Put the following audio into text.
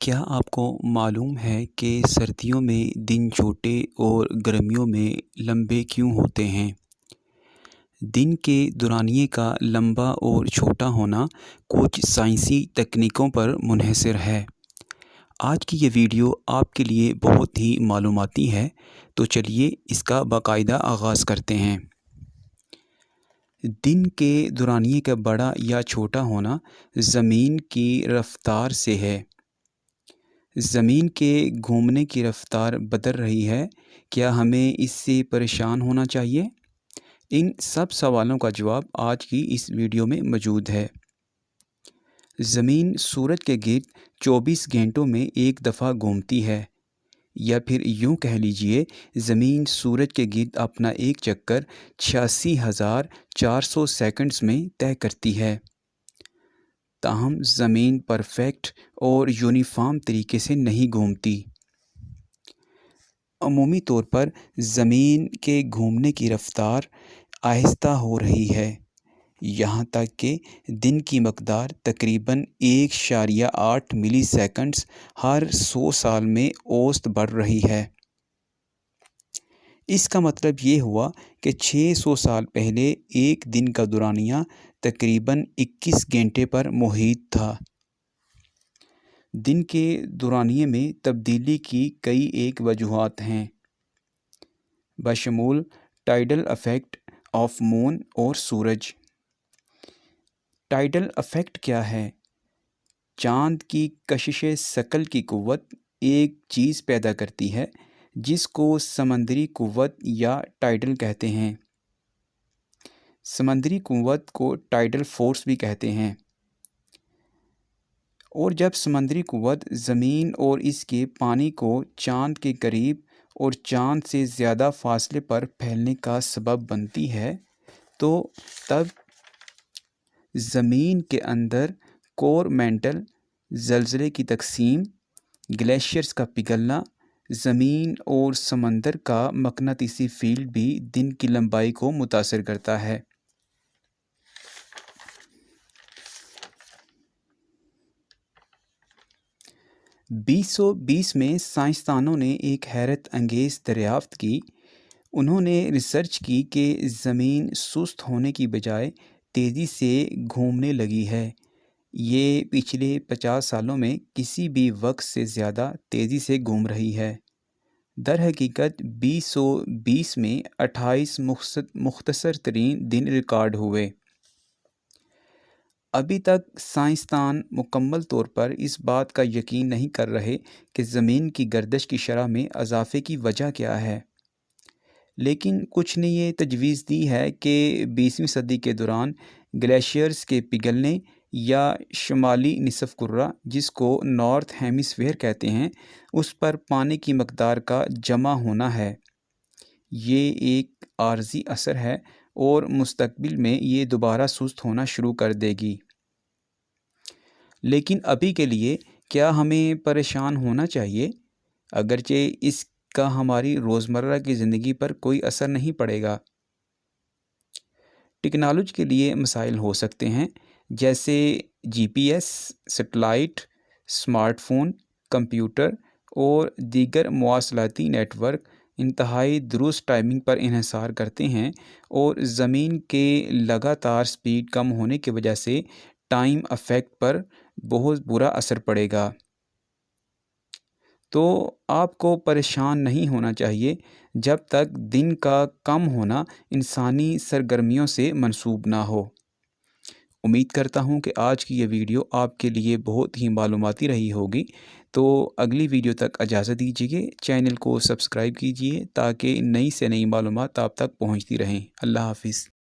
क्या आपको मालूम है कि सर्दियों में दिन छोटे और गर्मियों में लंबे क्यों होते हैं? दिन के दौरानिये का लंबा और छोटा होना कुछ साइंसी तकनीकों पर मुनहसर है। आज की ये वीडियो आपके लिए बहुत ही मालूमाती है, तो चलिए इसका बाकायदा आगाज़ करते हैं। दिन के दौरानिये का बड़ा या छोटा होना ज़मीन की रफ़्तार से है। ज़मीन के घूमने की रफ़्तार बदल रही है, क्या हमें इससे परेशान होना चाहिए? इन सब सवालों का जवाब आज की इस वीडियो में मौजूद है। ज़मीन सूरज के गिर्द 24 घंटों में एक दफ़ा घूमती है, या फिर यूँ कह लीजिए ज़मीन सूरज के गिर्द अपना एक चक्कर 86,400 सेकंड्स में तय करती है। ताहम ज़मीन परफेक्ट और यूनिफॉर्म तरीके से नहीं घूमती। अमूमी तौर पर ज़मीन के घूमने की रफ़्तार आहिस्ता हो रही है, यहाँ तक कि दिन की मकदार तकरीबन 1.8 मिलीसेकंड्स हर 100 साल में औसत बढ़ रही है। इसका मतलब ये हुआ कि 600 साल पहले एक दिन का दौरानिया तकरीबन 21 घंटे पर मुहित था। दिन के दौरानिये में तब्दीली की कई एक वजूहात हैं, बशमूल टाइडल इफ़ेक्ट ऑफ मून और सूरज। टाइडल इफ़ेक्ट क्या है? चाँद की कशिश सकल की कुव्वत एक चीज़ पैदा करती है जिसको समंदरी कुव्वत या टाइडल कहते हैं। समंदरी कुव्वत को टाइडल फोर्स भी कहते हैं। और जब समंदरी कुव्वत ज़मीन और इसके पानी को चाँद के करीब और चाँद से ज़्यादा फासले पर फैलने का सबब बनती है, तो तब ज़मीन के अंदर कोर मेंटल ज़लज़ले की तकसीम, ग्लेशियर्स का पिघलना, ज़मीन और समंदर का मकनातीसी फील्ड भी दिन की लंबाई को मुतासर करता है। 2020 में साइंसदानों ने एक हैरत अंगेज़ दरियाफ्त की। उन्होंने रिसर्च की कि ज़मीन सुस्त होने की बजाय तेज़ी से घूमने लगी है। ये पिछले 50 सालों में किसी भी वक्त से ज़्यादा तेज़ी से घूम रही है। दरहकीकत 2020 में 28 मुख्तसर तरीन दिन रिकॉर्ड हुए। अभी तक साइंसदान मुकम्मल तौर पर इस बात का यकीन नहीं कर रहे कि ज़मीन की गर्दिश की शरह में इजाफ़े की वजह क्या है, लेकिन कुछ ने ये तजवीज़ दी है कि 20वीं सदी के दौरान ग्लेशियर्स के पिघलने या शुमाली निसफ़ कुर्रा, जिसको नॉर्थ हेमिस्फीयर कहते हैं, उस पर पानी की मकदार का जमा होना है। ये एक आर्जी असर है और मुस्तकबिल में ये दोबारा सुस्त होना शुरू कर देगी। लेकिन अभी के लिए क्या हमें परेशान होना चाहिए? अगरचे इसका हमारी रोज़मर्रा की ज़िंदगी पर कोई असर नहीं पड़ेगा। टेक्नोलॉजी के लिए मसाइल हो सकते हैं, जैसे GPS, सेटेलाइट, स्मार्टफ़ोन, कंप्यूटर और दीगर मवासलाती नेटवर्क इंतहाई दुरुस्त टाइमिंग पर इन्हिसार करते हैं और ज़मीन के लगातार स्पीड कम होने की वजह से टाइम इफ़ेक्ट पर बहुत बुरा असर पड़ेगा। तो आपको परेशान नहीं होना चाहिए जब तक दिन का कम होना इंसानी सरगर्मियों से मंसूब ना हो। उम्मीद करता हूँ कि आज की ये वीडियो आपके लिए बहुत ही मालूमाती रही होगी। तो अगली वीडियो तक इजाज़त दीजिए। चैनल को सब्सक्राइब कीजिए ताकि नई से नई मालूमात आप तक पहुँचती रहें। अल्लाह हाफ़िज़।